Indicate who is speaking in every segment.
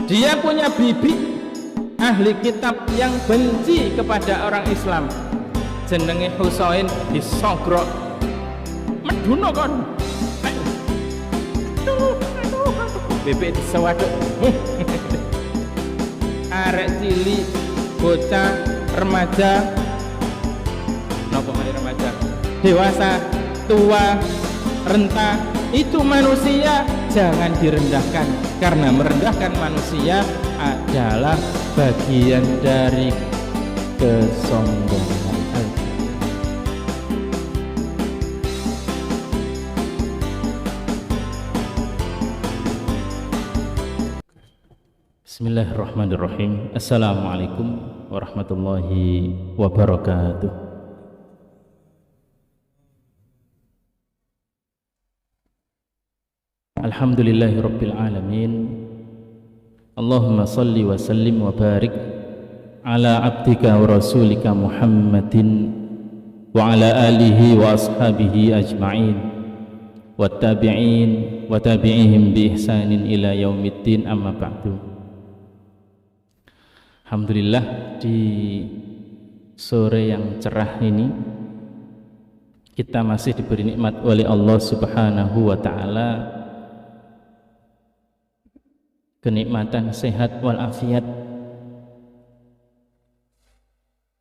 Speaker 1: Dia punya bibi ahli kitab yang benci kepada orang Islam, jenenge Husain disogrok meduna kon bebek disewaduk arek cilik bocah remaja nopo mari remaja dewasa tua renta itu manusia, jangan direndahkan, karena merendahkan manusia adalah bagian dari kesombongan. Bismillahirrahmanirrahim. Assalamualaikum warahmatullahi wabarakatuh. Alhamdulillahi rabbil alamin. Allahumma salli wa sallim wa barik ala abdika wa rasulika Muhammadin wa ala alihi wa ashabihi ajma'in wa tabi'in wa tabi'ihim bi ihsanin ila yaumiddin, amma ba'du. Alhamdulillah, di sore yang cerah ini kita masih diberi nikmat oleh Allah Subhanahu wa ta'ala, kenikmatan sehat walafiat.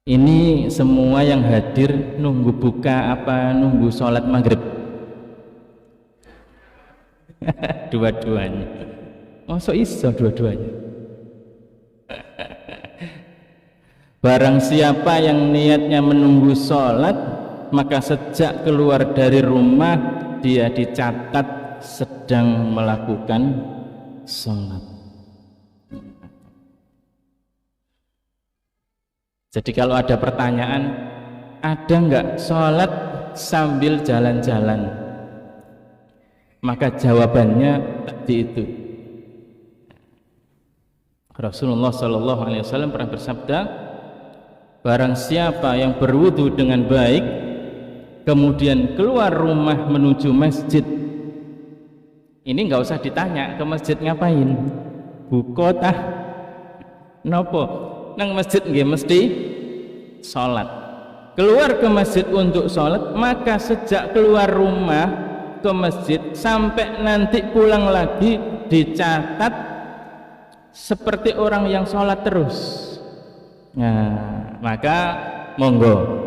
Speaker 1: Ini semua yang hadir nunggu buka apa nunggu sholat maghrib? Dua-duanya. Masa iso dua-duanya? Barang siapa yang niatnya menunggu sholat, maka sejak keluar dari rumah dia dicatat sedang melakukan sholat. Jadi kalau ada pertanyaan, ada enggak sholat sambil jalan-jalan? Maka jawabannya tadi itu. Rasulullah SAW pernah bersabda, barang siapa yang berwudu dengan baik, kemudian keluar rumah menuju masjid, ini enggak usah ditanya ke masjid ngapain, bukotah nopo, nang masjid nggih mesti sholat. Keluar ke masjid untuk sholat, maka sejak keluar rumah ke masjid sampai nanti pulang lagi dicatat seperti orang yang sholat terus. Nah, maka monggo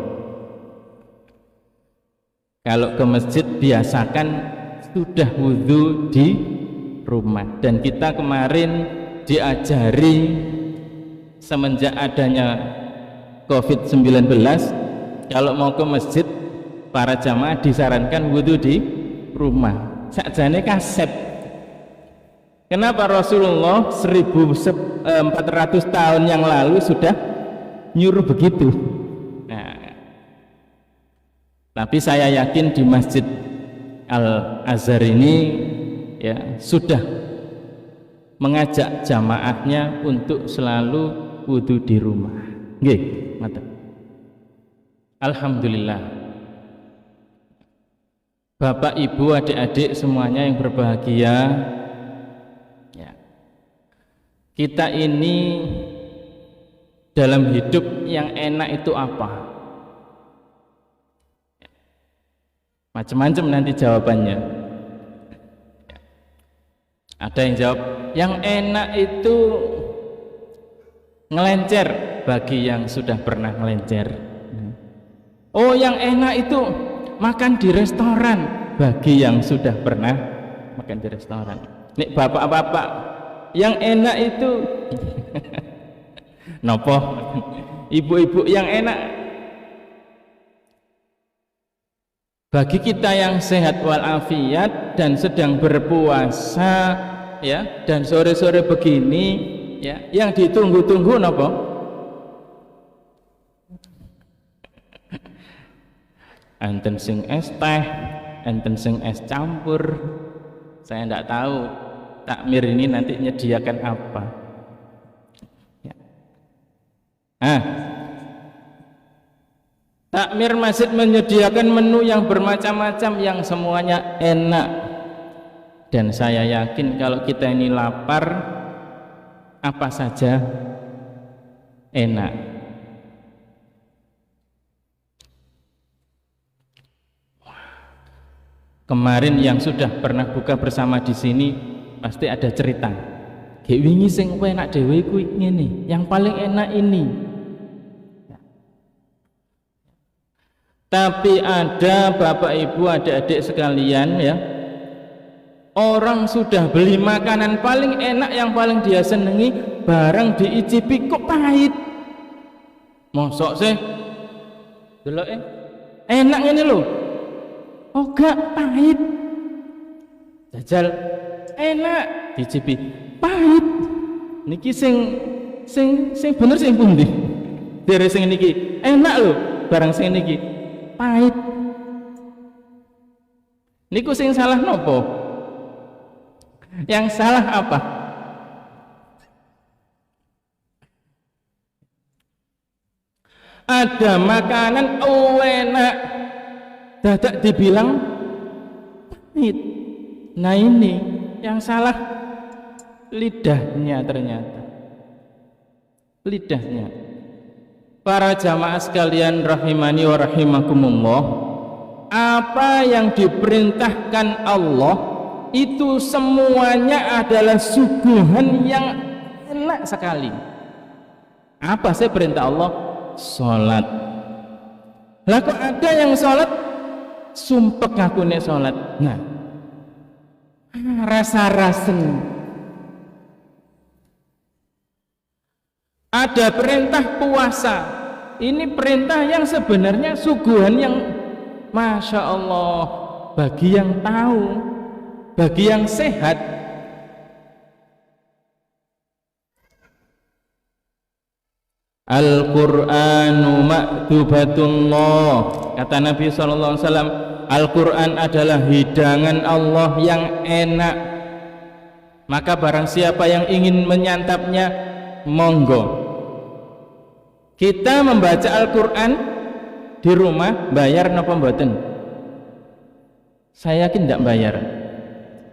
Speaker 1: kalau ke masjid biasakan sudah wudhu di rumah. Dan kita kemarin diajari semenjak adanya COVID-19, kalau mau ke masjid para jamaah disarankan wudhu di rumah. Sakjane kasep. Kenapa Rasulullah 1400 tahun yang lalu sudah nyuruh begitu? Nah, tapi saya yakin di Masjid Al-Azhar ini ya sudah mengajak jamaahnya untuk selalu wudhu di rumah. Nggih, mata. Alhamdulillah. Bapak, Ibu, adik-adik semuanya yang berbahagia, ya. Kita ini dalam hidup yang enak itu apa? Macam-macam nanti jawabannya. Ada yang jawab, yang enak itu ngelencer bagi yang sudah pernah ngelencer. Oh, yang enak itu makan di restoran bagi yang sudah pernah makan di restoran. Nek bapak-bapak, yang enak itu nopo? Ibu-ibu, yang enak bagi kita yang sehat walafiat dan sedang berpuasa ya, dan sore-sore begini ya, yang ditunggu-tunggu napa? Enten sing es teh, enten sing es campur. Saya tidak tahu takmir ini nanti menyediakan apa. Ya. Takmir masjid menyediakan menu yang bermacam-macam yang semuanya enak. Dan saya yakin kalau kita ini lapar, apa saja enak. Kemarin yang sudah pernah buka bersama di sini pasti ada cerita. Kayak wingi sing enak dhewe kuwi ngene, yang paling enak ini. Tapi ada Bapak Ibu, adik-adik sekalian ya, orang sudah beli makanan paling enak yang paling dia senengi, barang diicipi kok pahit. Mosok sih? Delok enak ini loh. Oh gak pahit. Jajal enak dicipi pahit. Niki sing bener sing pundi? Dari sing niki enak loh, barang sing niki pahit. Niku sing salah nopo? Yang salah apa? Ada makanan enak, dadak dibilang pahit. Nah ini yang salah lidahnya ternyata. Lidahnya. Para jamaah sekalian rahimani wa rahimakumullah, apa yang diperintahkan Allah itu semuanya adalah suguhan yang enak sekali. Apa sih perintah Allah? Sholat. Lah kok ada yang sholat sumpek aku nek sholat. Nah, rasa-rasen. Ada perintah puasa. Ini perintah yang sebenarnya suguhan yang Masya Allah, bagi yang tahu, bagi yang sehat. Al-Qur'anu maktubatullah, kata Nabi SAW, Al-Quran adalah hidangan Allah yang enak. Maka barang siapa yang ingin menyantapnya, monggo. Kita membaca Al-Quran di rumah bayar napa mboten? Saya yakin tidak bayar.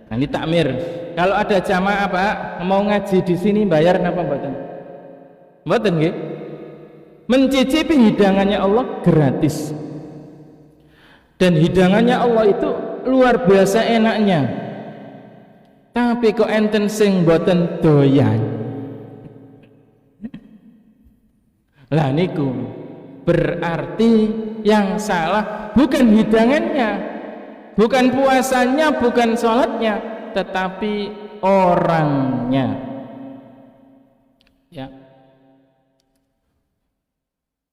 Speaker 1: Nanti takmir. Kalau ada jamaah Pak mau ngaji di sini bayar napa mboten? Mboten nggih? Mencicipi hidangannya Allah gratis. Dan hidangannya Allah itu luar biasa enaknya. Tapi kok enten sing mboten doyan. Lah niku berarti yang salah bukan hidangannya, bukan puasanya, bukan sholatnya, tetapi orangnya. Ya,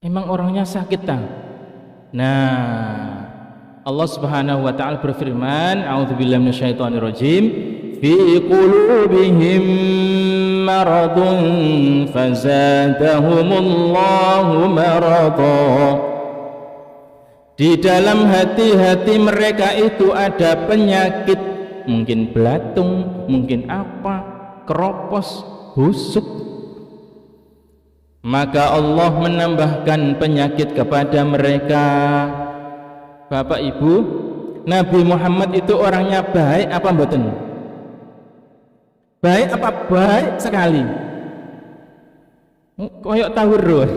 Speaker 1: emang orangnya sakit tak? Nah, Allah Subhanahu wa taala berfirman, a'udzubillahi minasyaitonirrajim, fi qulubihim maradun fazadahumullahu marada. Di dalam hati-hati mereka itu ada penyakit, mungkin belatung, mungkin apa, keropos, busuk. Maka Allah menambahkan penyakit kepada mereka. Bapak Ibu, Nabi Muhammad itu orangnya baik apa mboten? Baik apa? Baik sekali. Koyok tawur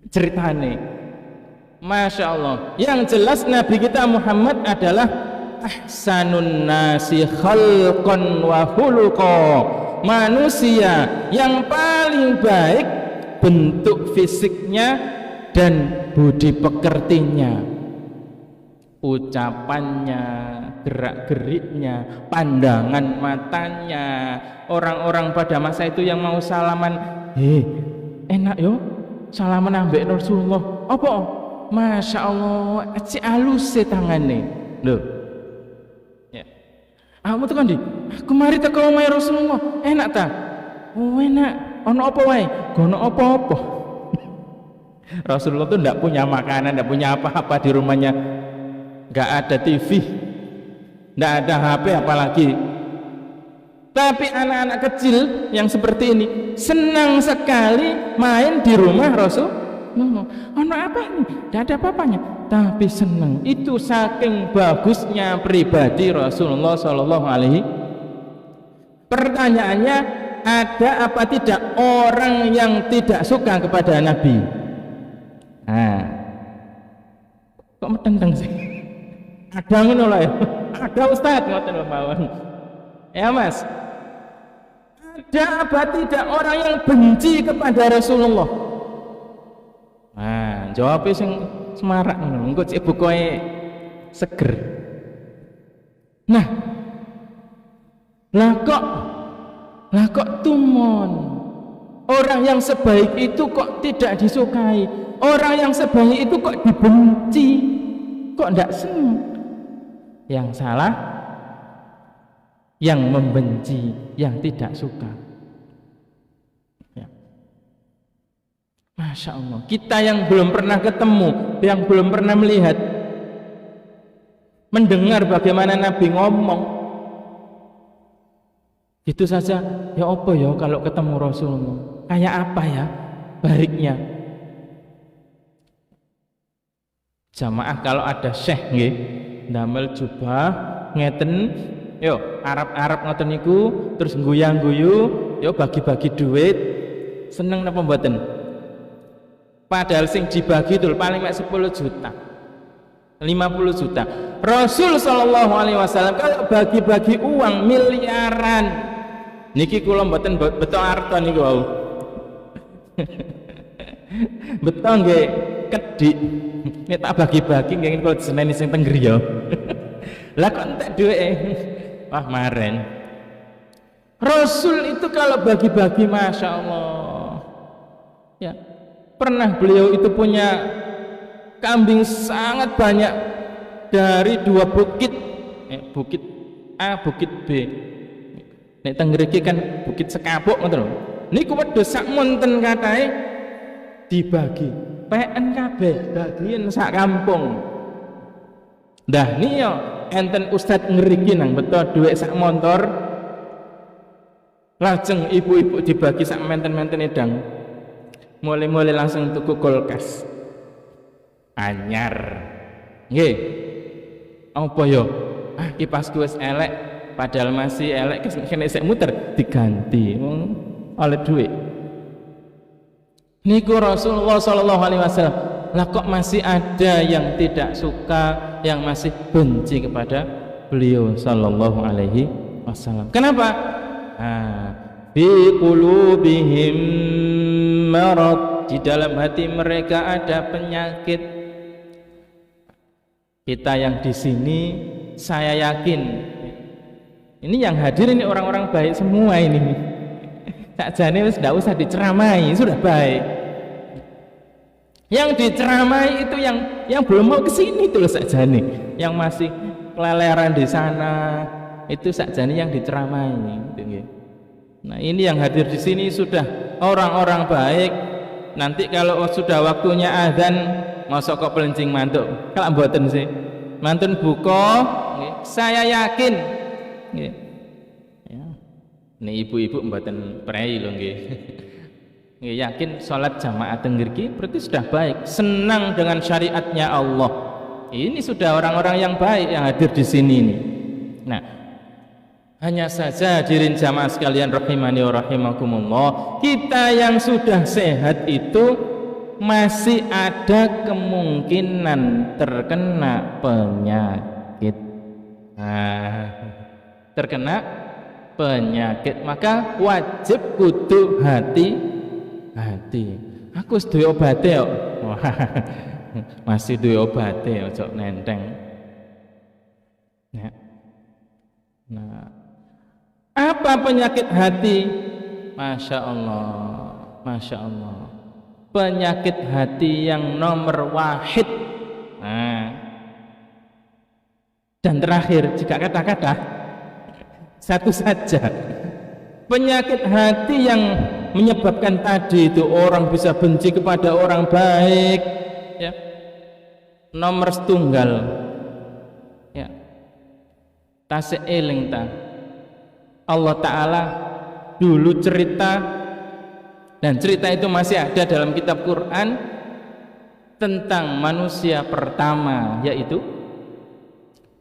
Speaker 1: ceritane. Masya Allah. Yang jelas Nabi kita Muhammad adalah ahsanun nasi khalqan wa khuluqa, manusia yang paling baik bentuk fisiknya dan budi pekertinya, ucapannya, gerak-geriknya, pandangan matanya. Orang-orang pada masa itu yang mau salaman, enak yo salaman ambek Rasulullah. Apa? Masya Allah, aci alus tangane. Loh. Ya. Kamu tuh kan di, aku mari teko omahe Rasulullah. Enak ta? Oh enak. Ono apa wae? Gono apa-apa. Rasulullah tuh tidak punya makanan, tidak punya apa-apa di rumahnya, nggak ada TV, tidak ada HP apalagi. Tapi anak-anak kecil yang seperti ini senang sekali main di rumah Rasulullah. Ono apa ini? Tidak ada apa-apanya, tapi senang. Itu saking bagusnya pribadi Rasulullah Shallallahu Alaihi Pertanyaannya, ada apa tidak orang yang tidak suka kepada Nabi? Nah, kok metenteng sih? Ada ngono lho ya. Ada Ustaz ngoten lho mawon. Ya Mas. Ada apa tidak orang yang benci kepada Rasulullah? Nah, jawabnya sing semarak ngono. Engko cek bukoe seger. Nah, lah kok tumon orang yang sebaik itu kok tidak disukai, orang yang sebaik itu kok dibenci, kok tidak senang? Yang salah yang membenci, yang tidak suka. Ya. Masya Allah, kita yang belum pernah ketemu, yang belum pernah melihat, mendengar bagaimana Nabi ngomong, itu saja, ya apa ya kalau ketemu Rasulullah, kayak apa ya bariknya. Jamaah kalau ada syekh nggih, ndamel jubah ngeten, yo Arab-Arab ngoten niku, terus guyang-guyu, yo bagi-bagi duit, seneng napa mboten? Padahal sing dibagi itu paling mek 10 juta, 50 juta. Rasul sallallahu alaihi wasallam kalau bagi-bagi uang miliaran. Niki kula mboten beto arta niku wau. Beto nggih kedik. Nek tak bagi-bagi nggih kula diseneni sing teng griya. Lah kok entek duweke. Wah maren. Rasul itu kalau bagi-bagi Masya Allah. Ya. Pernah beliau itu punya kambing sangat banyak dari 2 bukit. Bukit A, bukit B. Nek teng mriki kan bukit sekapuk ngoten lho. Niku wedhus sak monten katahe dibagi. PN kabeh, bagian sak kampung. Dah niyo enten ustad ngriki nang beto dhuwit sak montor. Lajeng ibu-ibu dibagi sak menten-menten edang. Mulai-mulai langsung tuku kulkas. Anyar. Nggih. Apa yo? Kipasku wis elek. Padahal masih elek kena sik muter diganti oleh duit. Niku Rasulullah sallallahu alaihi wasallam. Lah kok masih ada yang tidak suka, yang masih benci kepada beliau sallallahu alaihi wasallam. Kenapa? Fi qulubihim marad, di dalam hati mereka ada penyakit. Kita yang di sini saya yakin ini yang hadir ini orang-orang baik semua ini. Sakjane wis ndak usah diceramai, sudah baik. Yang diceramai itu yang belum mau ke sini itu loh sakjane. Yang masih keleleran di sana itu sakjane yang diceramai gitu nggih. Nah, ini yang hadir di sini sudah orang-orang baik. Nanti kalau sudah waktunya azan, mosok kok pelencing mantuk. Kalau mboten sih. Mantun buka, nggih. Saya yakin nggih. Ya. Nek ibu-ibu mboten prei lho nggih. Nggih yakin salat jamaah teng mriki berarti sudah baik, senang dengan syariatnya Allah. Ini sudah orang-orang yang baik yang hadir di sini ini. Nah, hanya saja hadirin jamaah sekalian rahimani wa rahimakumullah, kita yang sudah sehat itu masih ada kemungkinan terkena penyakit. Terkena penyakit, maka wajib kudu hati-hati. Aku wis duwe obate kok. Masih duwe obate ojo nenteng. Nah, apa penyakit hati? Masya Allah, Masya Allah. Penyakit hati yang nomor wahid. Dan terakhir, jika kata-kata satu saja, penyakit hati yang menyebabkan tadi itu orang bisa benci kepada orang baik, ya. Nomor setunggal, ya. Tasik eling ta. Allah Ta'ala dulu cerita, dan cerita itu masih ada dalam kitab Quran tentang manusia pertama, yaitu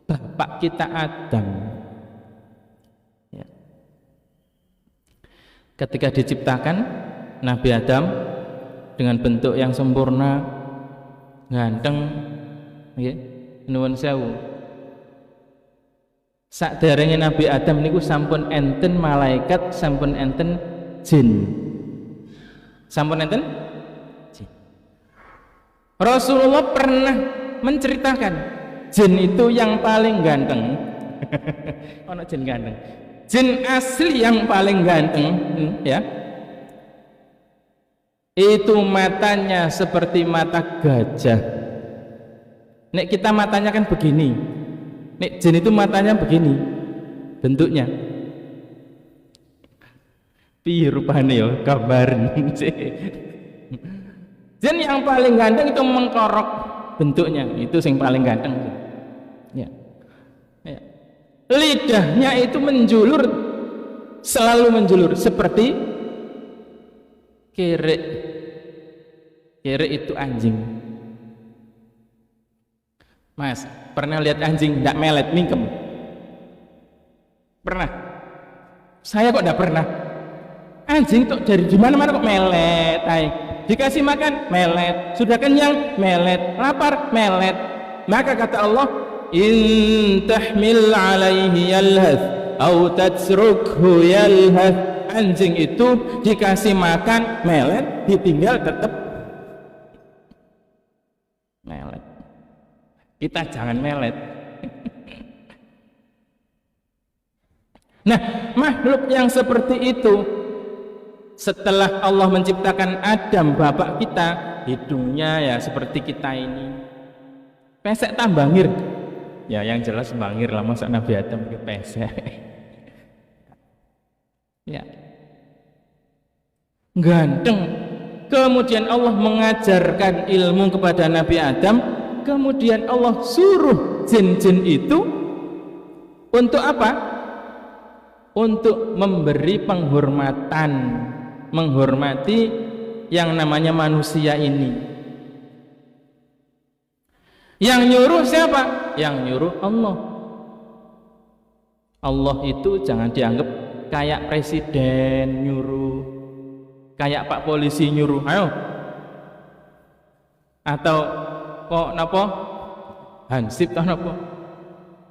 Speaker 1: bapak kita Adam. Ya. Ketika diciptakan Nabi Adam dengan bentuk yang sempurna, ganteng, nggih, nuwun sewu. Saderenge Nabi Adam niku sampun enten malaikat, sampun enten jin. Sampun enten jin. Rasulullah pernah menceritakan jin itu yang paling ganteng. Ono jin ganteng. Jin asli yang paling ganteng, ya. Itu matanya seperti mata gajah. Nek kita matanya kan begini. Nek jin itu matanya begini bentuknya. Piye rupane ya gambar. Jin yang paling ganteng itu mengkorok bentuknya, itu yang paling ganteng. Ya. Ya. Lidahnya itu menjulur, selalu menjulur seperti kerek. Kerek itu anjing. Mas, pernah lihat anjing tidak melet mingkem? Pernah? Saya kok tidak pernah. Anjing tuh dari mana-mana kok melet, dikasih makan melet, sudah kenyang melet, lapar melet. Maka kata Allah, in tahmil alaihi yalhath au tatrukhu yalhath. Anjing itu dikasih makan melet, ditinggal tetap melet. Kita jangan melet. Nah, makhluk yang seperti itu setelah Allah menciptakan Adam, bapak kita, hidungnya ya seperti kita ini, pesek tambangir. Ya yang jelas bangir lah, masa Nabi Adam ke pesek. Ya. Ganteng. Kemudian Allah mengajarkan ilmu kepada Nabi Adam. Kemudian Allah suruh jin-jin itu untuk apa? Untuk memberi penghormatan, menghormati yang namanya manusia ini. Yang nyuruh siapa? Yang nyuruh Allah. Allah itu jangan dianggap kayak presiden nyuruh, kayak Pak Polisi nyuruh, ayo. Atau kok napa? Hansip tah napa?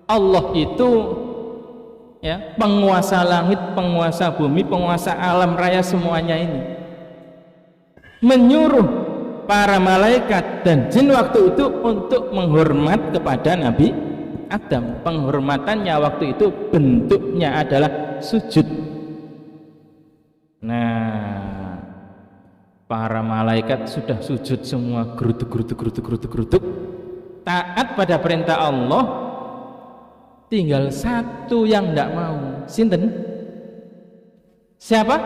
Speaker 1: Allah itu ya, penguasa langit, penguasa bumi, penguasa alam raya semuanya ini. Menyuruh para malaikat dan jin waktu itu untuk menghormat kepada Nabi Adam. Penghormatannya waktu itu bentuknya adalah sujud. Nah, para malaikat sudah sujud semua, gerutuk, taat pada perintah Allah. Tinggal satu yang tidak mau. Sinten? Siapa?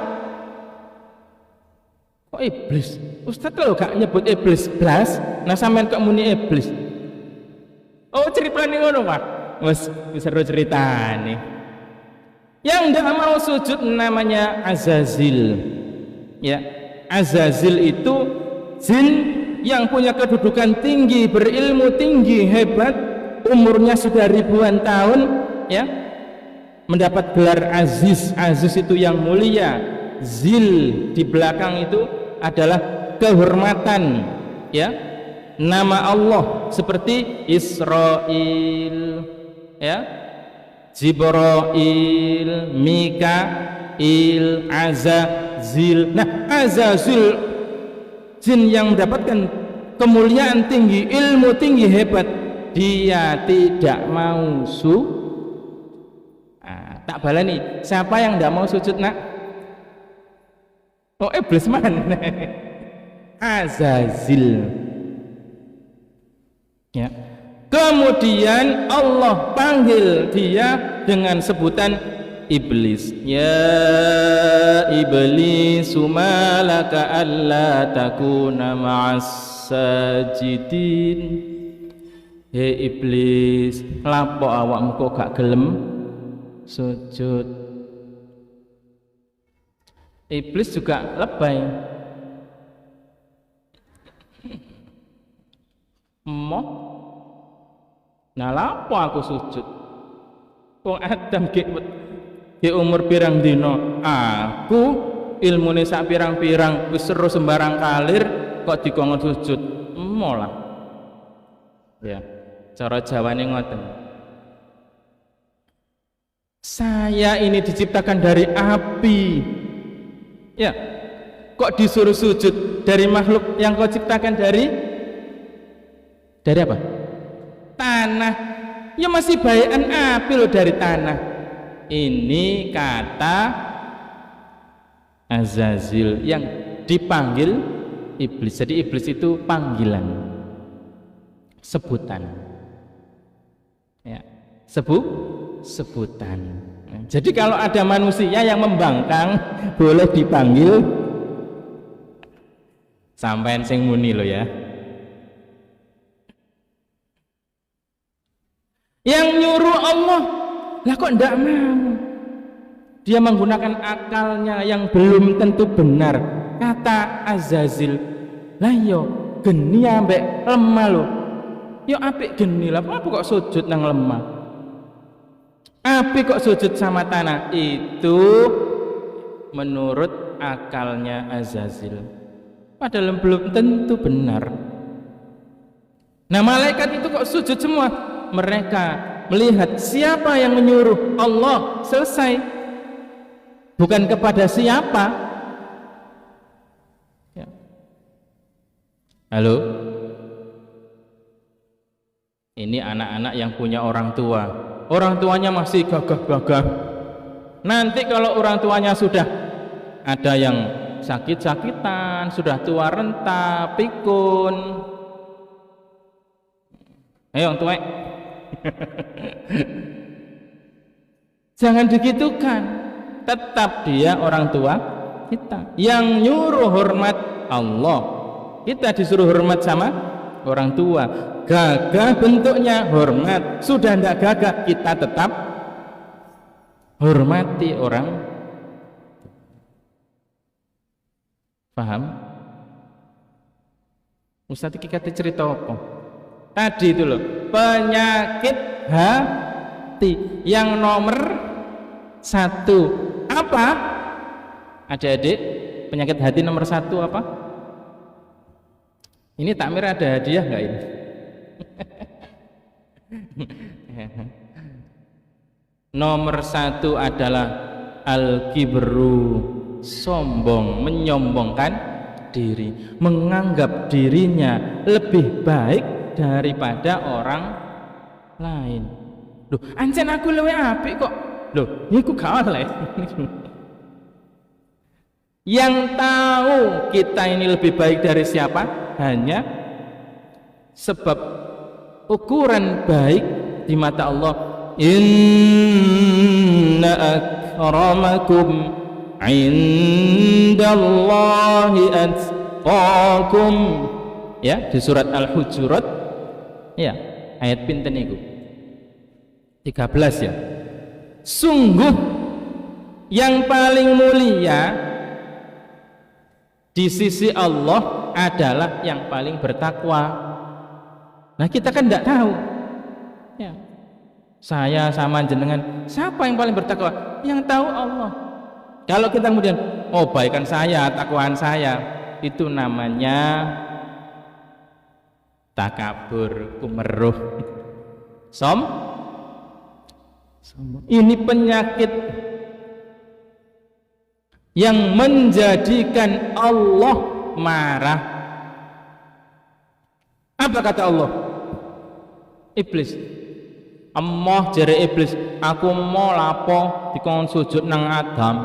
Speaker 1: Oh, iblis. Ustaz kalau gak nyebut iblis blas, nah sampean kok muni iblis. Oh, ceritane ngono, Pak. Wes seru ceritane. Yang tidak mau sujud namanya Azazil. Ya, Azazil itu jin yang punya kedudukan tinggi, berilmu tinggi, hebat, umurnya sudah ribuan tahun, ya, mendapat gelar Aziz. Aziz itu yang mulia. Zil di belakang itu adalah kehormatan, ya. Nama Allah seperti Israil, ya, Jibril, Mikail, Azazil. Nah, Azazil jin yang mendapatkan kemuliaan tinggi, ilmu tinggi, hebat, dia tidak mau tak baleni. Siapa yang tidak mau sujud, nak? Oh, iblis mana? Azazil. Ya. Kemudian Allah panggil dia dengan sebutan iblis. Ya iblis, malaka alla takuna ma'as sajidin. Hei iblis, lapo awakmu kok gak gelem sujud? Iblis juga lebay. Nah lapo aku sujud? Wong Adam ge umur pirang dino? Aku ilmune sak pirang-pirang wis seru sembarang kalir kok dikongkon sujud molah. Ya, cara Jawane ngoten. Saya ini diciptakan dari api. Ya, kok disuruh sujud dari makhluk yang kau ciptakan dari apa? Tanah. Ya masih bayan api loh dari tanah. Ini kata Azazil yang dipanggil iblis. Jadi iblis itu panggilan, sebutan. Ya, sebutan. Jadi kalau ada manusia yang membangkang boleh dipanggil sampean sing muni lo ya. Yang nyuruh Allah, lah kok ndak mau? Dia menggunakan akalnya yang belum tentu benar. Kata Azazil, lah yo geni ambek lemah lo. Yo apik geni lah, apa kok sujud nang lemah? Api kok sujud sama tanah? Itu menurut akalnya Azazil, padahal belum tentu benar. Nah malaikat itu kok sujud semua? Mereka melihat siapa yang menyuruh, Allah, selesai. Bukan kepada siapa. Ya. Halo, ini anak-anak yang punya orang tua, orang tuanya masih gagah-gagah. Nanti kalau orang tuanya sudah ada yang sakit-sakitan, sudah tua renta, pikun, ayo tua, jangan digitukan. Tetap dia orang tua kita. Yang nyuruh hormat Allah, kita disuruh hormat sama orang tua. Gagah bentuknya hormat, sudah tidak gagah kita tetap hormati orang. Paham? Ustaz iki kate cerita apa? Tadi itu loh, penyakit hati yang nomor 1 apa? Adik-adik, penyakit hati nomor 1 apa? Ini takmir ada hadiah nggak ini? Nomor 1 adalah al-kibru, sombong, menyombongkan diri, menganggap dirinya lebih baik daripada orang lain. Loh, ancen aku luwih apik kok. Loh, iku gak oleh. Yang tahu kita ini lebih baik dari siapa? Hanya sebab ukuran baik di mata Allah. Inna akramakum indallahi atqakum. Ya, di surat Al-Hujurat. Ya, ayat pinten iku? 13 ya. Sungguh yang paling mulia di sisi Allah adalah yang paling bertakwa. Nah kita kan tidak tahu ya. Saya sama jenengan, siapa yang paling bertakwa? Yang tahu Allah. Kalau kita kemudian, oh baikan saya, takwaan saya, itu namanya takabur, kumeruh, ini penyakit yang menjadikan Allah marah. Apa kata Allah? Iblis, emoh jere iblis, aku mau lapo dikon sujud nang Adam,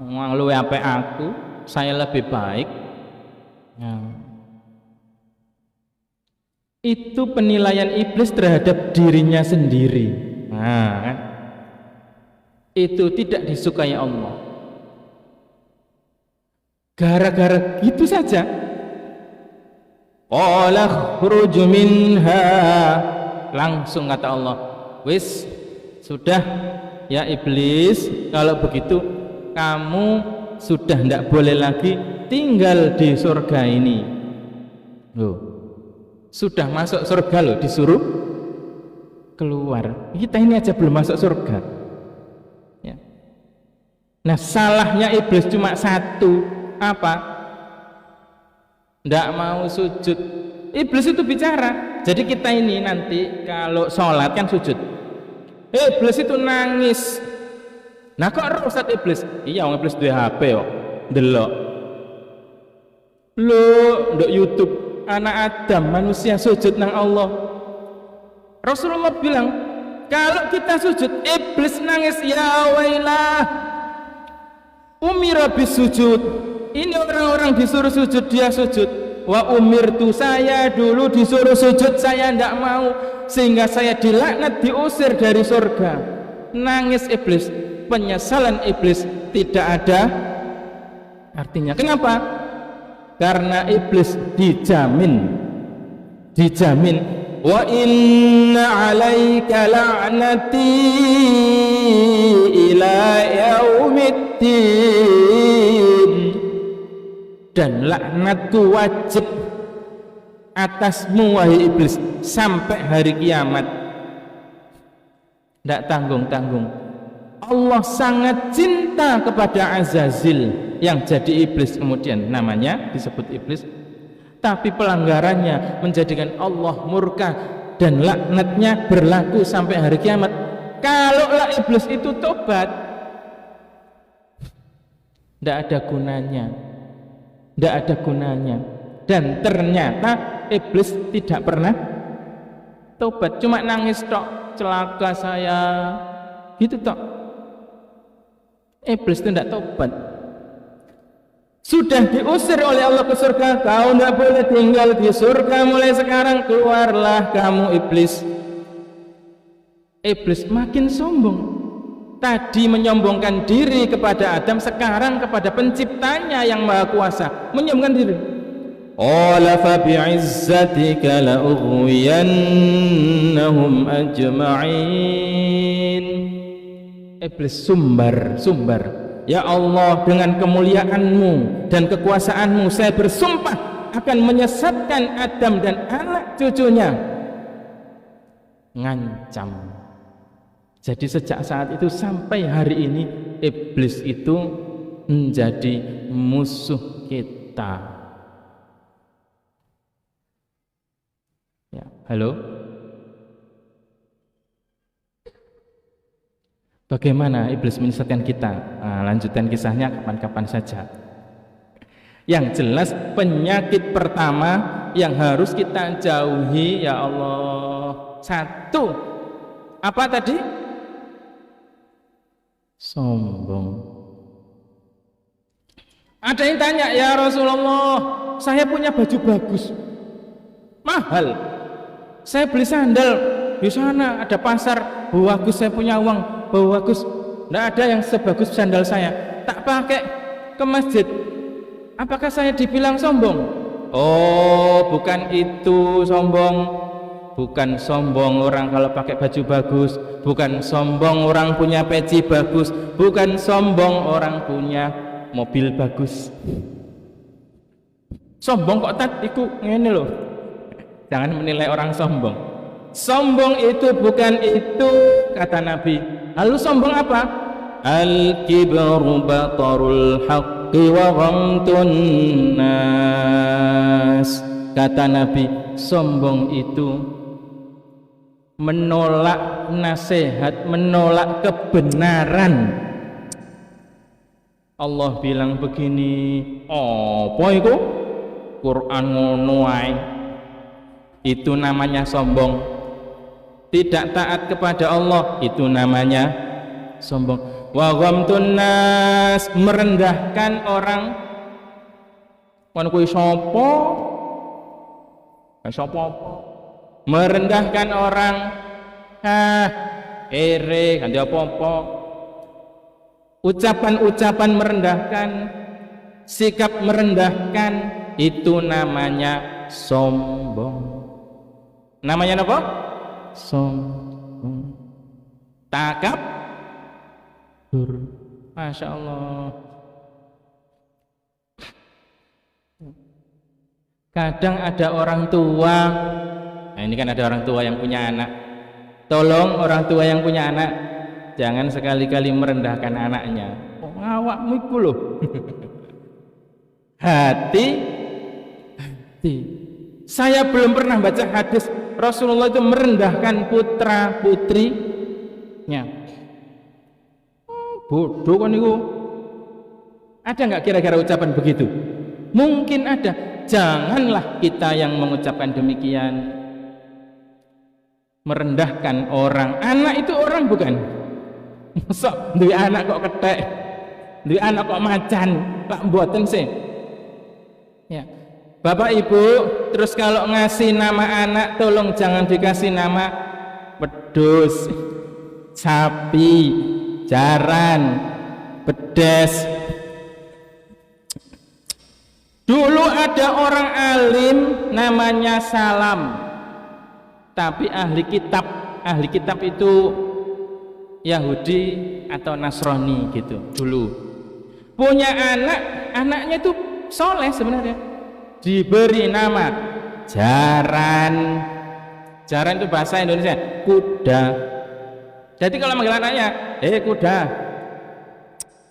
Speaker 1: wong luwe apik aku, saya lebih baik ya. Itu penilaian iblis terhadap dirinya sendiri. Nah, kan? Itu tidak disukai Allah. Gara-gara gitu saja, qala khruj minha, langsung kata Allah, wis sudah ya iblis, kalau begitu kamu sudah tidak boleh lagi tinggal di surga ini. Loh, sudah masuk surga loh, disuruh keluar. Kita ini aja belum masuk surga ya. Nah, salahnya iblis cuma satu, apa? Nggak mau sujud. Iblis itu bicara. Jadi kita ini nanti kalau sholat kan sujud. Iblis itu nangis. Nah kok rusak iblis? Iya, orang iblis duwe HP kok. Delok. Lo ndok YouTube anak Adam manusia sujud nang Allah. Rasulullah bilang, kalau kita sujud, iblis nangis, ya wailah. Umira bisujud. Ini orang-orang disuruh sujud, dia sujud. Wa umirtu, saya dulu disuruh sujud, saya tidak mau, sehingga saya dilaknat, diusir dari surga. Nangis iblis, penyesalan iblis tidak ada artinya. Kenapa? Karena iblis dijamin wa inna alaika la'nati ila yaumiddin, dan laknatku wajib atasmu wahai iblis sampai hari kiamat. Tidak tanggung-tanggung. Allah sangat cinta kepada Azazil yang jadi iblis, kemudian namanya disebut iblis, tapi pelanggarannya menjadikan Allah murka dan laknatnya berlaku sampai hari kiamat. Kalaulah iblis itu tobat, tidak ada gunanya. Dan ternyata iblis tidak pernah tobat, cuma nangis tok, celaka saya, gitu tok. Iblis itu tidak tobat. Sudah diusir oleh Allah ke surga, kau tidak boleh tinggal di surga mulai sekarang, keluarlah kamu iblis. Iblis makin sombong. Tadi menyombongkan diri kepada Adam, sekarang kepada penciptanya yang maha kuasa menyombongkan diri. Qala fa bi'izzatika la ughwiyannahum ajma'in. Iblis sumbar. Ya Allah, dengan kemuliaanmu dan kekuasaanmu saya bersumpah akan menyesatkan Adam dan anak cucunya. Ngancam. Jadi sejak saat itu sampai hari ini iblis itu menjadi musuh kita. Ya, halo. Bagaimana iblis menyesatkan kita? Nah, lanjutan kisahnya kapan-kapan saja. Yang jelas penyakit pertama yang harus kita jauhi, ya Allah, satu, apa tadi? Sombong. Ada yang tanya, ya Rasulullah, saya punya baju bagus, mahal, saya beli sandal di sana, ada pasar, bagus, saya punya uang, bagus, tidak ada yang sebagus sandal saya, tak pakai ke masjid, apakah saya dibilang sombong? Oh, bukan itu sombong. Bukan sombong orang kalau pakai baju bagus, bukan sombong orang punya peci bagus, bukan sombong orang punya mobil bagus. Sombong kok iku ngene loh. Jangan menilai orang sombong. Sombong itu bukan itu, kata Nabi. Lalu sombong apa? Al-kibru batarul haqqi wa ghamtun nas. Kata Nabi, sombong itu menolak nasihat, menolak kebenaran. Allah bilang begini, apa itu? Quran ngono ae. Itu namanya sombong. Tidak taat kepada Allah, itu namanya sombong. Wa ghamtun nas, merendahkan orang. Kan kuwi sapa? Sapa? Merendahkan orang, ganti apa-apa, ucapan-ucapan merendahkan, sikap merendahkan, itu namanya sombong. Namanya apa? Sombong. Takabur. Masya Allah. Kadang ada orang tua, nah ini kan ada orang tua yang punya anak. Tolong orang tua yang punya anak, jangan sekali-kali merendahkan anaknya. awakmu iku lho. hati. Saya belum pernah baca hadis Rasulullah itu merendahkan putra putrinya. Bodoh kan itu. Ada nggak kira-kira ucapan begitu? Mungkin ada. Janganlah kita yang mengucapkan demikian, merendahkan orang. Anak itu orang bukan? Masa duwe anak kok ketek, duwe anak kok macan, lak mboten sih. Ya. Bapak Ibu, terus kalau ngasih nama anak tolong jangan dikasih nama wedhus, sapi, jaran, bedes. Dulu ada orang alim namanya Salam, tapi ahli kitab itu Yahudi atau Nasrani gitu dulu. Punya anaknya itu soleh sebenarnya. Diberi nama Jaran. Jaran itu bahasa Indonesia kuda. Jadi kalau manggil anaknya, kuda.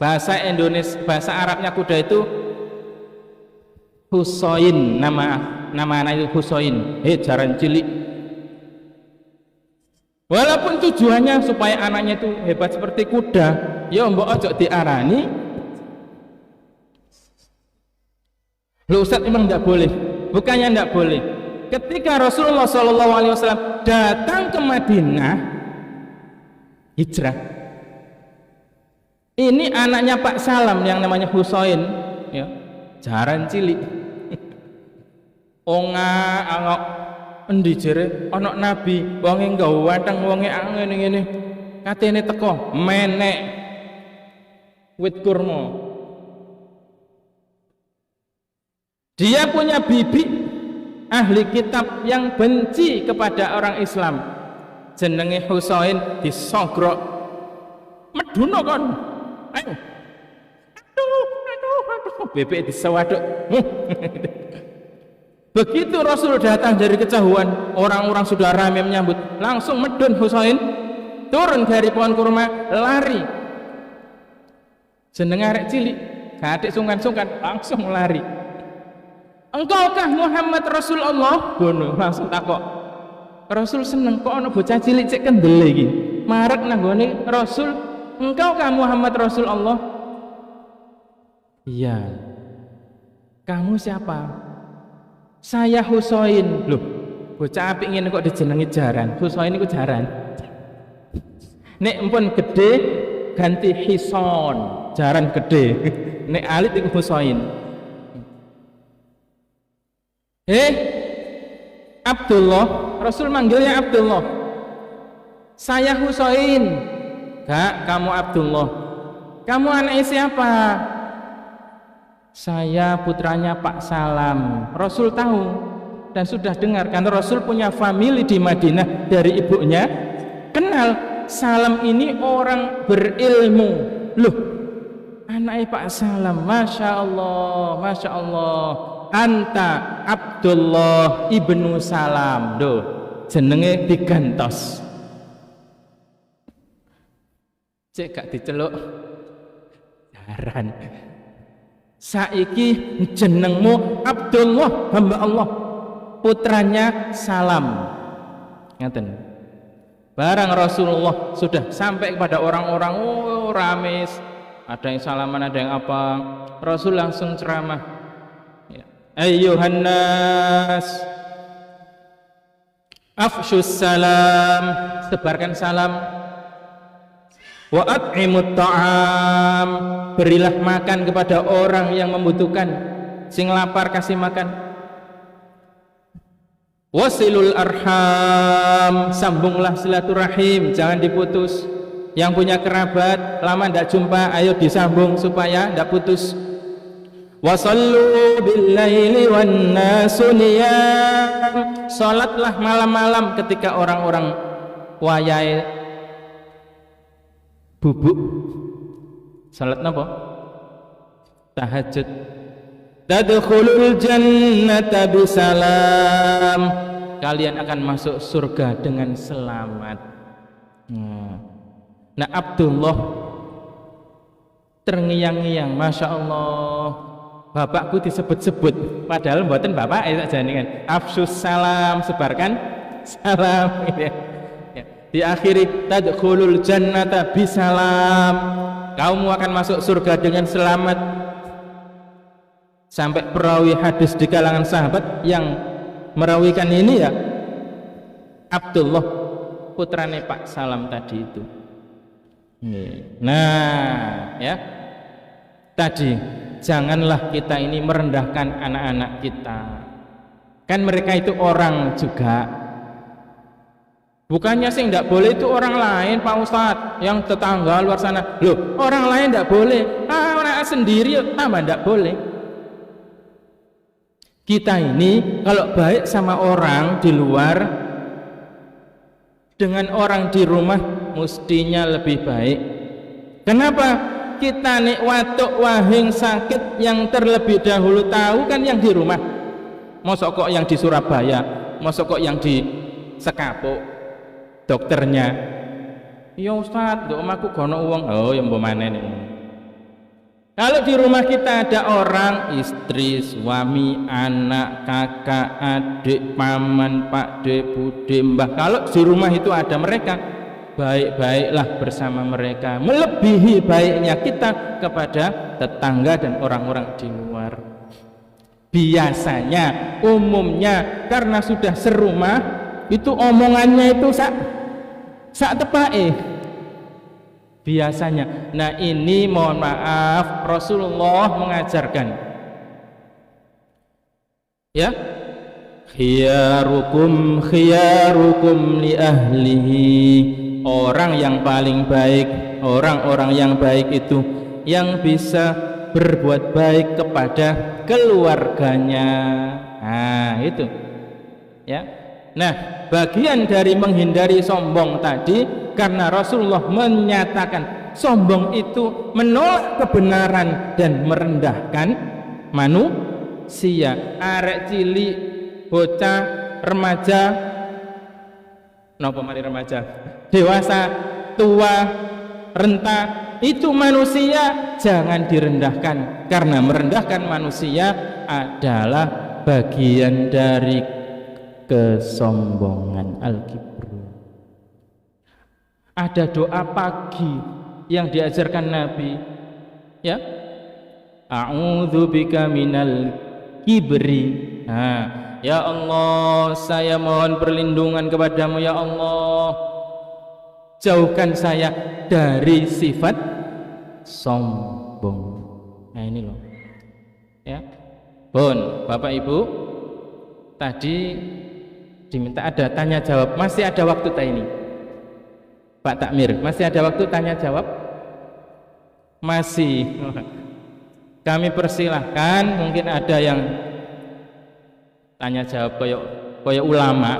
Speaker 1: Bahasa Indonesia, bahasa Arabnya kuda itu Husoin. Nama anak itu Husoin. Jaran cilik. Walaupun tujuannya supaya anaknya itu hebat seperti kuda, ya mbok ojo diarani. Loh Ustaz, memang tidak boleh? Bukannya tidak boleh. Ketika Rasulullah SAW datang ke Madinah hijrah, ini anaknya Pak Salam yang namanya Husoin, ya, jaran cilik. Angok endi jere ana nabi wonge nggawa watang wonge ngene-ngene katene teko menek wit kurma. Dia punya bibi ahli kitab yang benci kepada orang Islam, jenenge Husain, disogrok meduna kon. Ayo. Aduh, bebek disewaduk. Begitu Rasul datang dari kejauhan, orang-orang sudah ramai menyambut, langsung medun Husain, turun dari pohon kurma, lari. Jenenge arek cilik, gadek sungkan-sungkan, langsung lari. Engkaukah Muhammad Rasulullah? Gono langsung takok. Rasul seneng kok ana bocah cilik cek kendele iki. Marek nang gone Rasul, engkaukah Muhammad Rasulullah? Iya. Kamu siapa? Saya Husain. Loh, bocah apik ngene kok dijenengi Jaran. Husain iku Jaran. Nek empun gede ganti Hison, Jaran gede. Nek alit iku Husain. Abdullah, Rasul manggilnya Abdullah. Saya Husain. Gak, kamu Abdullah. Kamu anaknya siapa? Saya putranya Pak Salam. Rasul tahu dan sudah dengar karena Rasul punya famili di Madinah dari ibunya. Kenal Salam ini orang berilmu. Loh, anaknya Pak Salam. Masya Allah, Masya Allah. Anta Abdullah ibnu Salam. Duh, jenenge digantos. Cek gak diceluk Jaran. Saiki jenengmu Abdullah hamba Allah, putranya Salam. Ngaten. Barang Rasulullah sudah sampai kepada orang-orang, oh ramis, ada yang salaman, ada yang apa. Rasul langsung ceramah. Ayyuhan nas, afshus salam, sebarkan salam. Wa at'imut ta'am, berilah makan kepada orang yang membutuhkan. Sing lapar kasih makan. Wasilul arham, sambunglah silaturahim, jangan diputus. Yang punya kerabat lama tidak jumpa, ayo disambung supaya tidak putus. Wasallu billaili wan nasu niyam, salatlah malam-malam ketika orang-orang wayahe bubuk. Salat napa? Tahajud. Tadkhulul jannata bisalam, kalian akan masuk surga dengan selamat. Nah, Abdullah terngiang-ngiang, Masya Allah, bapakku disebut-sebut, padahal mboten bapak saja nih kan. Afsus salam, sebarkan salam. Ya. Diakhiri tadkhulul jannata bisalam, kamu akan masuk surga dengan selamat. Sampai perawi hadis di kalangan sahabat yang merawikan ini ya Abdullah putrane Pak Salam tadi itu. Nah, ya. Tadi janganlah kita ini merendahkan anak-anak kita. Kan mereka itu orang juga. Bukannya sih tidak boleh itu orang lain, Pak Ustadz, yang tetangga luar sana. Loh, orang lain tidak boleh. Orang sendiri tambah tidak boleh. Kita ini kalau baik sama orang di luar dengan orang di rumah mestinya lebih baik. Kenapa? Kita nih watuk wahing sakit yang terlebih dahulu tahu kan yang di rumah. Mosok kok yang di Surabaya, mosok kok yang di Sekapuk dokternya. Ya Ustaz, nduk omahku gono uang. Oh, ya mbok maneh nih. Kalau di rumah kita ada orang, istri, suami, anak, kakak, adik, paman, pak de, bude, mbah. Kalau di rumah itu ada mereka, baik-baiklah bersama mereka. Melebihi baiknya kita kepada tetangga dan orang-orang di luar. Biasanya, umumnya, karena sudah serumah, itu omongannya itu sak tepake. Biasanya. Nah ini mohon maaf Rasulullah mengajarkan ya, khiyarukum li ahlihi, orang yang paling baik, orang-orang yang baik itu yang bisa berbuat baik kepada keluarganya. Nah itu ya. Nah bagian dari menghindari sombong tadi, karena Rasulullah menyatakan sombong itu menolak kebenaran dan merendahkan manusia. Arek cilik, bocah, remaja, napa mari remaja, dewasa, tua, renta, itu manusia jangan direndahkan, karena merendahkan manusia adalah bagian dari kesombongan, al-kibru. Ada doa pagi yang diajarkan Nabi ya, a'udzubika minal kibri. Nah, ya Allah, saya mohon perlindungan kepadamu ya Allah, jauhkan saya dari sifat sombong. Nah ini loh ya. Pun Bapak Ibu, tadi diminta ada tanya jawab, masih ada waktu ini Pak Takmir, masih ada waktu tanya jawab? Masih. Kami persilahkan, mungkin ada yang tanya jawab koyok ulama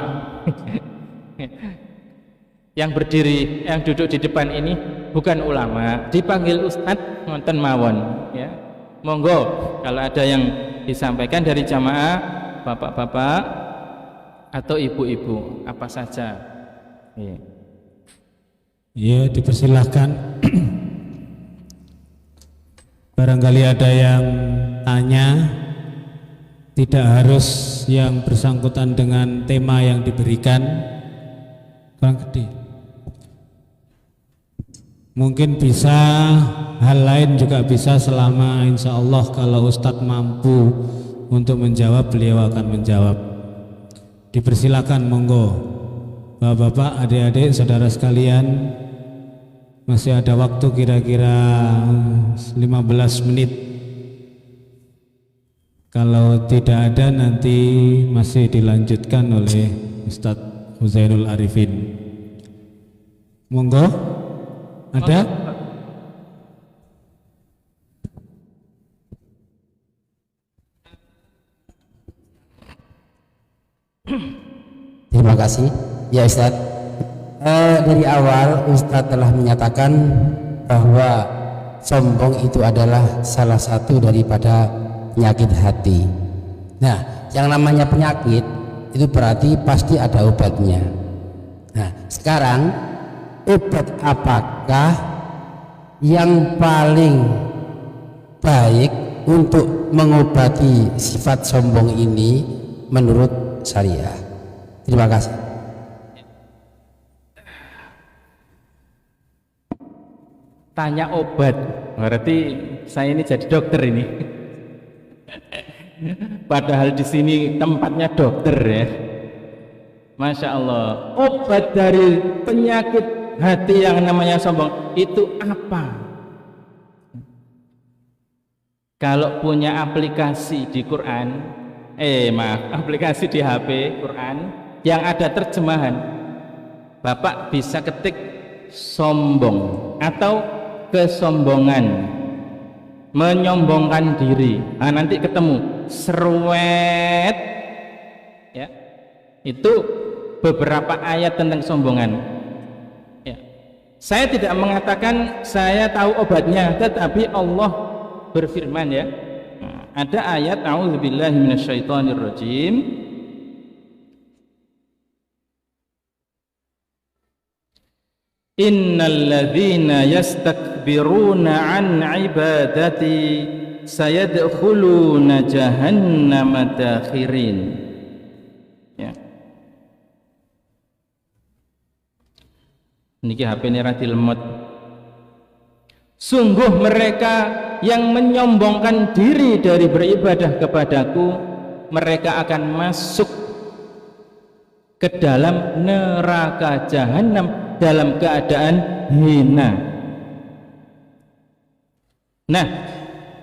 Speaker 1: yang berdiri, yang duduk di depan ini bukan ulama, dipanggil Ustadz ngonten mawon ya. Monggo kalau ada yang disampaikan dari jamaah, bapak-bapak atau ibu-ibu, apa saja.
Speaker 2: Ya, dipersilahkan. Barangkali ada yang tanya, tidak harus yang bersangkutan dengan tema yang diberikan. Kurang gede. Mungkin bisa hal lain juga bisa, selama insya Allah kalau Ustadz mampu untuk menjawab, beliau akan menjawab. Dipersilakan, monggo bapak-bapak, adik-adik, saudara sekalian, masih ada waktu kira-kira 15 menit. Kalau tidak ada nanti masih dilanjutkan oleh Ustadz Huzainul Arifin. Monggo, ada?
Speaker 3: Terima kasih ya Ustadz. Dari awal Ustadz telah menyatakan bahwa sombong itu adalah salah satu daripada penyakit hati. Nah, yang namanya penyakit itu berarti pasti ada obatnya. Nah, sekarang obat apakah yang paling baik untuk mengobati sifat sombong ini menurut syariah? Terima kasih.
Speaker 1: Tanya obat, berarti saya ini jadi dokter ini. Padahal di sini tempatnya dokter ya. Masya Allah. Obat dari penyakit hati yang namanya sombong itu apa? Kalau punya aplikasi di Quran, aplikasi di HP Quran yang ada terjemahan, Bapak bisa ketik sombong atau kesombongan, menyombongkan diri. Nah, nanti ketemu seruet, ya, itu beberapa ayat tentang kesombongan. Ya. Saya tidak mengatakan saya tahu obatnya, tetapi Allah berfirman ya, ada ayat a'udzubillahi minasyaitonirrajim, innalladzina yastakbiruna an ibadati sayadkhuluna jahannama dakhirin. Ya. Niki HP ini radil lemot. Sungguh mereka yang menyombongkan diri dari beribadah kepadaku, mereka akan masuk ke dalam neraka jahanam dalam keadaan hina. Nah,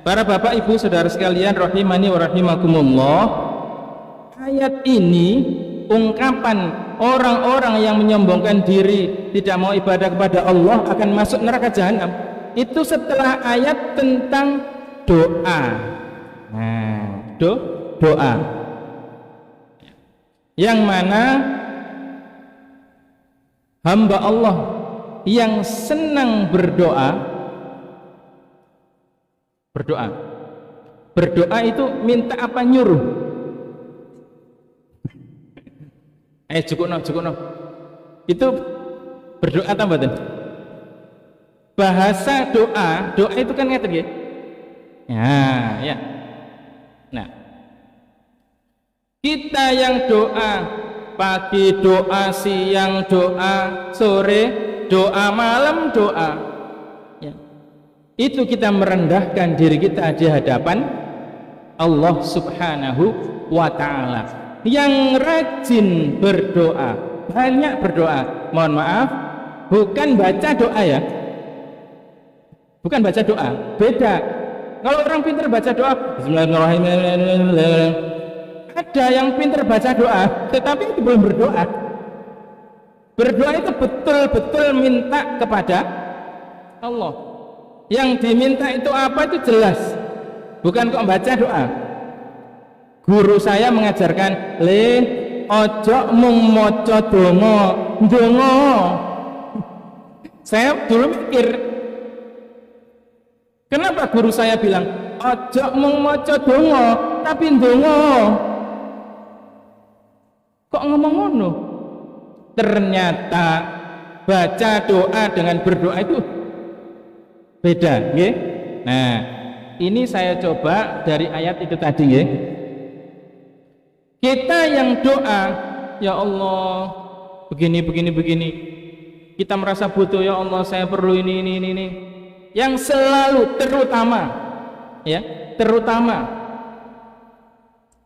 Speaker 1: para bapak ibu saudara sekalian rahimani wa rahimakumullah, ayat ini ungkapan orang-orang yang menyombongkan diri tidak mau ibadah kepada Allah akan masuk neraka jahanam itu setelah ayat tentang doa. Nah, doa yang mana hamba Allah yang senang berdoa itu minta apa? Nyuruh. Cukup no. Itu berdoa tambah tuh. Bahasa doa itu kan ngeten nggih. Ya. Nah, kita yang doa pagi doa, siang doa, sore doa, malam doa, ya. Itu kita merendahkan diri kita di hadapan Allah Subhanahu wa ta'ala. Yang rajin berdoa, banyak berdoa, mohon maaf, bukan baca doa ya, bukan baca doa, beda. Kalau orang pintar baca doa, Bismillahirrahmanirrahim, ada yang pintar baca doa tetapi itu belum berdoa. Berdoa itu betul-betul minta kepada Allah. Yang diminta itu apa, itu jelas, bukan kok baca doa. Guru saya mengajarkan, ojo mung moco dongo. Saya dulu mikir, kenapa guru saya bilang ojo mung moco dongo tapi dongo? Kok ngomong ngono? Ternyata baca doa dengan berdoa itu beda, nggih. Nah, ini saya coba dari ayat itu tadi, nggih. Kita yang doa, ya Allah, begini. Kita merasa butuh, ya Allah, saya perlu ini. Yang selalu terutama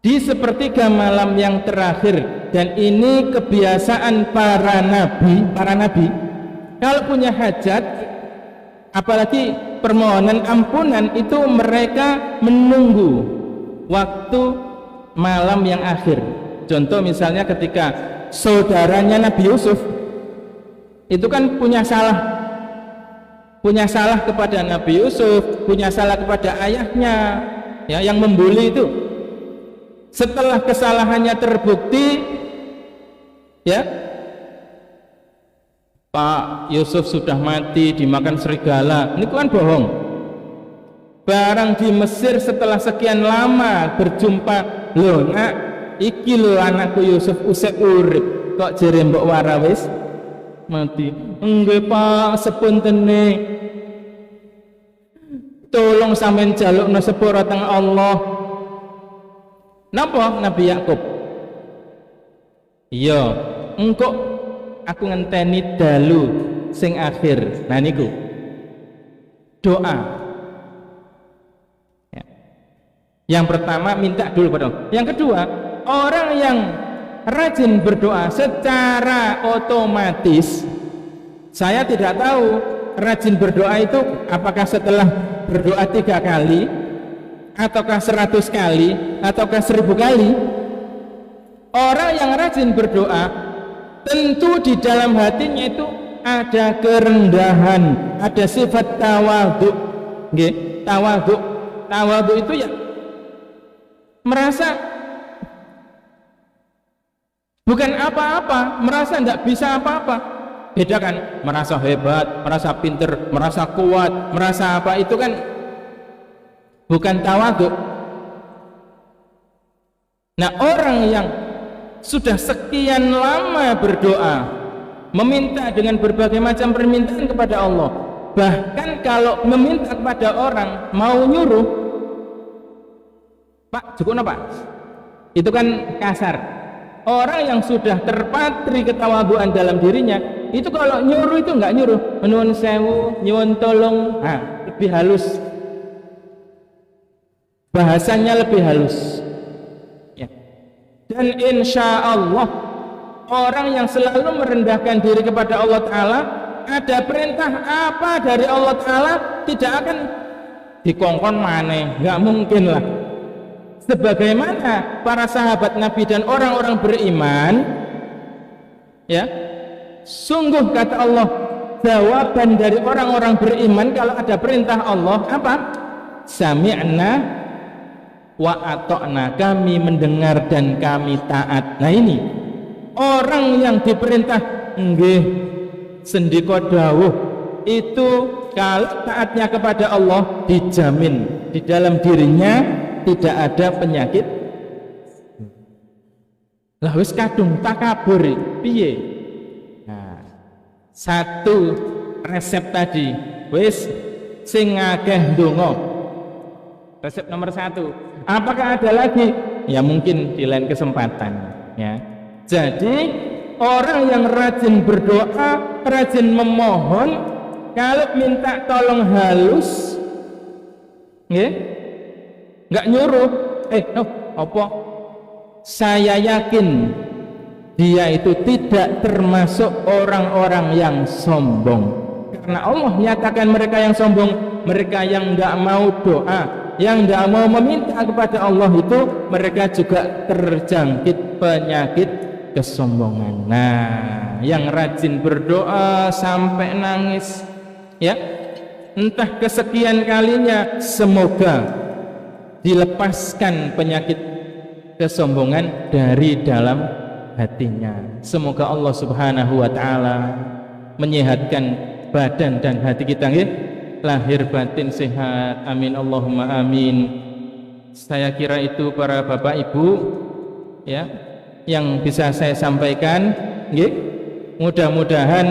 Speaker 1: di sepertiga malam yang terakhir, dan ini kebiasaan para nabi kalau punya hajat, apalagi permohonan ampunan, itu mereka menunggu waktu malam yang akhir. Contoh misalnya ketika saudaranya Nabi Yusuf itu kan punya salah kepada Nabi Yusuf, punya salah kepada ayahnya, ya, yang membuli itu. Setelah kesalahannya terbukti, ya, Pak Yusuf sudah mati dimakan serigala, ini kan bohong. Barang di Mesir setelah sekian lama berjumpa, loh nak, iki lho anakku Yusuf usek urip, kok jere mbok warawis mati. Nggih Pak, sepuntene. tolong sampean jalukna sepura teng Allah. Napa Nabi Yakub? Iya, engko aku ngenteni dalu sing akhir. Nah niku doa. Ya. Yang pertama minta dulu pada Allah. Yang kedua, orang yang rajin berdoa secara otomatis, saya tidak tahu rajin berdoa itu apakah setelah berdoa 3 kali ataukah 100 kali ataukah 1000 kali. Orang yang rajin berdoa tentu di dalam hatinya itu ada kerendahan, ada sifat tawadhu. Nggih, tawadhu. Tawadhu itu ya merasa bukan apa-apa, merasa tidak bisa apa-apa. Beda kan, merasa hebat, merasa pinter, merasa kuat, merasa apa, itu kan bukan tawadhu. Nah, orang yang sudah sekian lama berdoa, meminta dengan berbagai macam permintaan kepada Allah, bahkan kalau meminta kepada orang mau nyuruh, Pak, cukup Pak, itu kan kasar. Orang yang sudah terpatri ketawaduan dalam dirinya, itu kalau nyuruh itu nggak nyuruh, nyuwun sewu, nyuwun tolong, lebih halus, bahasanya lebih halus. Ya. Dan insya Allah orang yang selalu merendahkan diri kepada Allah Ta'ala, ada perintah apa dari Allah Ta'ala tidak akan dikongkon maneh, nggak mungkin lah. Sebagaimana para sahabat Nabi dan orang-orang beriman, ya, sungguh kata Allah, jawaban dari orang-orang beriman kalau ada perintah Allah apa? Sami'na wa ata'na, kami mendengar dan kami taat. Nah ini orang yang diperintah nggih sendika dawuh itu kalau taatnya kepada Allah dijamin di dalam dirinya tidak ada penyakit. Lah wis kadung takabur piye? Nah, satu resep tadi wis sing akeh ndonga. Resep nomor 1. Apakah ada lagi? Ya mungkin di lain kesempatan, ya. Jadi orang yang rajin berdoa, rajin memohon, kalau minta tolong halus, nggak nyuruh, apa? Saya yakin dia itu tidak termasuk orang-orang yang sombong. Karena Allah nyatakan mereka yang sombong, mereka yang nggak mau doa, yang nggak mau meminta kepada Allah itu, mereka juga terjangkit penyakit kesombongan. Nah, yang rajin berdoa sampai nangis, ya, entah kesekian kalinya, semoga dilepaskan penyakit kesombongan dari dalam hatinya. Semoga Allah Subhanahu wa taala menyehatkan badan dan hati kita, nggih, lahir batin sehat, amin Allahumma amin. Saya kira itu para bapak ibu, ya, yang bisa saya sampaikan, nggih. Mudah-mudahan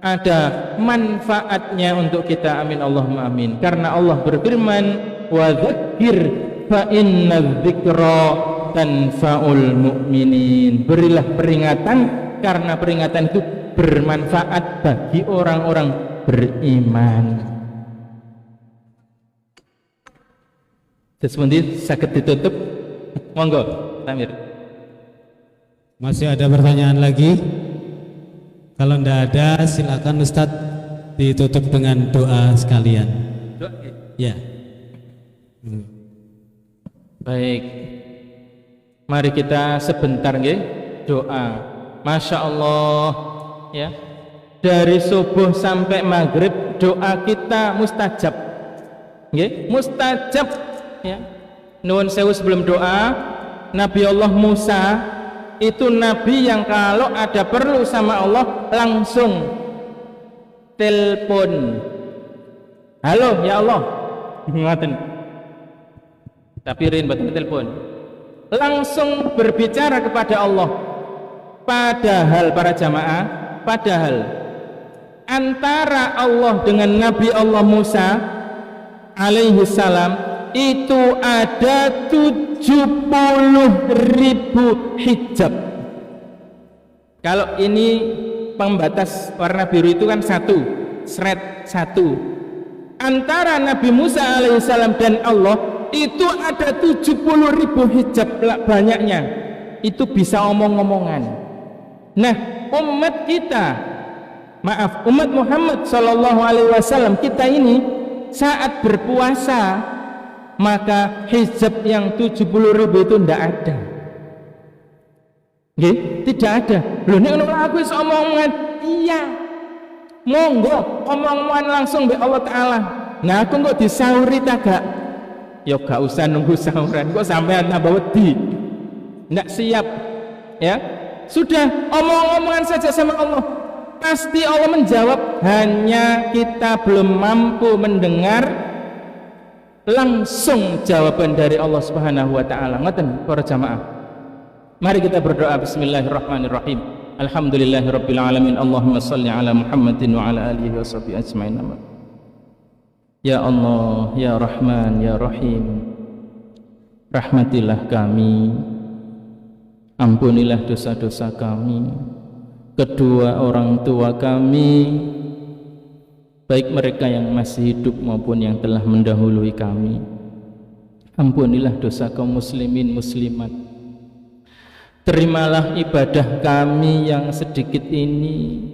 Speaker 1: ada manfaatnya untuk kita, amin Allahumma amin. Karena Allah berfirman, wa dzakir fa inna dzikra tanfa'ul mu'minin. Berilah peringatan karena peringatan itu bermanfaat bagi orang-orang beriman. Sesundi sakit ditutup, monggo Tamir.
Speaker 2: Masih ada pertanyaan lagi? Kalau tidak ada, silakan Ustadz ditutup dengan doa sekalian.
Speaker 1: Doa.
Speaker 2: Ya.
Speaker 1: Baik, mari kita sebentar nggih doa. Masya Allah, ya, dari subuh sampai maghrib doa kita mustajab, nggih, mustajab, ya. Nuwun sewu sebelum doa, Nabi Allah Musa itu nabi yang kalau ada perlu sama Allah langsung telepon, halo ya Allah, ngaten. Tapi rin betul telepon, langsung berbicara kepada Allah. Padahal para jamaah, padahal antara Allah dengan Nabi Allah Musa alaihi salam itu ada 70.000 hijab. Kalau ini pembatas warna biru itu kan satu, seret satu. Antara Nabi Musa alaihissalam dan Allah itu ada 70.000 hijab banyaknya. Itu bisa omong-omongan. Nah, umat kita, maaf, umat Muhammad sallallahu alaihi wasallam kita ini saat berpuasa, maka hijab yang 70.000 itu tidak ada. Nggih, tidak ada. Lho nek ngono aku wis omongan, iya. Monggo omongan langsung be Allah taala. Nah, aku kok disauri ta gak? Ya gak usah nunggu sahuran, kok sampean tambah wedi. Ndak siap. Ya. Sudah omong-omongan saja sama Allah. Pasti Allah menjawab, hanya kita belum mampu mendengar langsung jawaban dari Allah Subhanahu wa taala. Ngoten para jamaah. Mari kita berdoa. Bismillahirrahmanirrahim. Alhamdulillahirabbil alamin. Allahumma shalli ala Muhammadin wa ala alihi washabihi ajmain. Ya Allah, ya Rahman, ya Rahim, rahmatilah kami, ampunilah dosa-dosa kami, kedua orang tua kami, baik mereka yang masih hidup maupun yang telah mendahului kami. Ampunilah dosa kaum muslimin muslimat. Terimalah ibadah kami yang sedikit ini.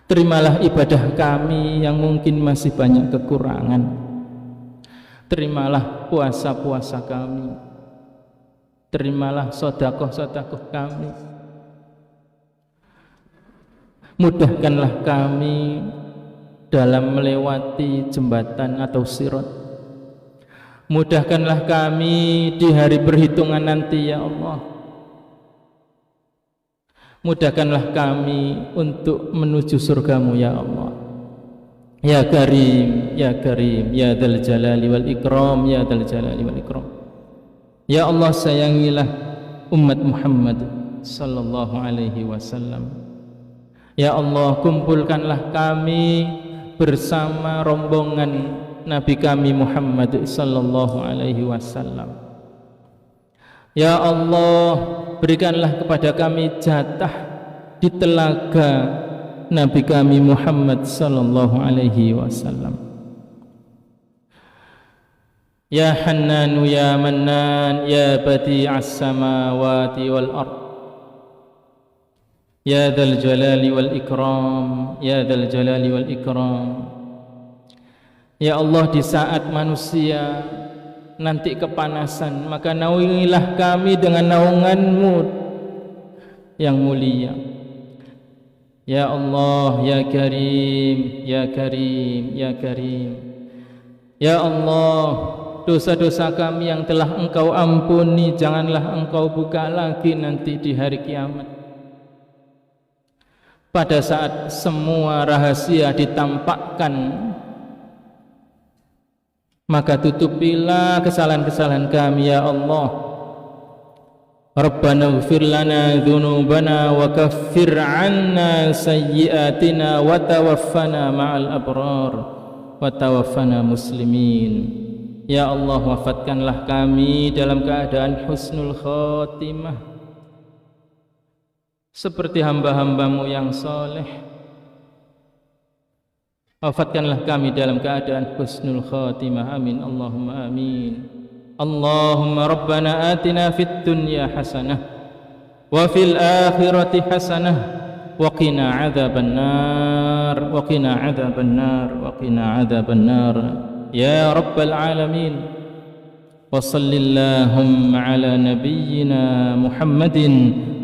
Speaker 1: Terimalah ibadah kami yang mungkin masih banyak kekurangan. Terimalah puasa-puasa kami. Terimalah sedekah-sedekah kami. Mudahkanlah kami dalam melewati jembatan atau sirat. Mudahkanlah kami di hari perhitungan nanti ya Allah. Mudahkanlah kami untuk menuju surgamu ya Allah. Ya Karim, ya Karim, ya Dzal Jalali wal Ikram, ya Dzal Jalali wal Ikram. Ya Allah, sayangilah umat Muhammad sallallahu alaihi wasallam. Ya Allah, kumpulkanlah kami bersama rombongan Nabi kami Muhammad sallallahu alaihi wasallam. Ya Allah, berikanlah kepada kami jatah di telaga Nabi kami Muhammad sallallahu alaihi wasallam. Ya Hannanu ya Mannan ya Badi'as samawati wal ard. Ya Dzal Jalali wal Ikram, ya Dzal Jalali wal Ikram. Ya Allah, di saat manusia nanti kepanasan, maka naungilah kami dengan naungan-Mu yang mulia. Ya Allah, ya Karim, ya Karim, ya Karim. Ya Allah, dosa-dosa kami yang telah Engkau ampuni, janganlah Engkau buka lagi nanti di hari kiamat. Pada saat semua rahasia ditampakkan, maka tutupilah kesalahan-kesalahan kami ya Allah. Rabbana ighfir lana dzunubana wa kaffir 'anna sayyi'atina wa tawaffana ma'al abrar wa tawaffana muslimin. Ya Allah, wafatkanlah kami dalam keadaan husnul khatimah seperti hamba-hamba-Mu yang saleh. Wafatkanlah kami dalam keadaan husnul khatimah. Amin Allahumma amin. Allahumma rabbana atina fid dunya hasanah wa fil akhirati hasanah wa qina adzaban nar wa qina adzaban nar wa qina adzaban nar ya rabbal alamin. Wa sallallahu ala nabiyyina Muhammadin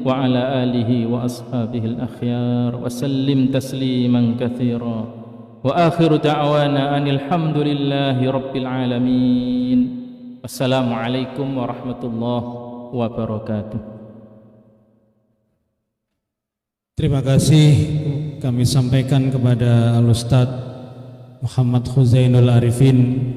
Speaker 1: wa ala alihi wa ashabihi al-akhyar wa sallim tasliman katsira. Wa akhiru da'wana anil hamdulillahi rabbil alamin. Wassalamualaikum warahmatullahi wabarakatuh.
Speaker 2: Terima kasih kami sampaikan kepada Al-Ustadz Muhammad Khuzainul Arifin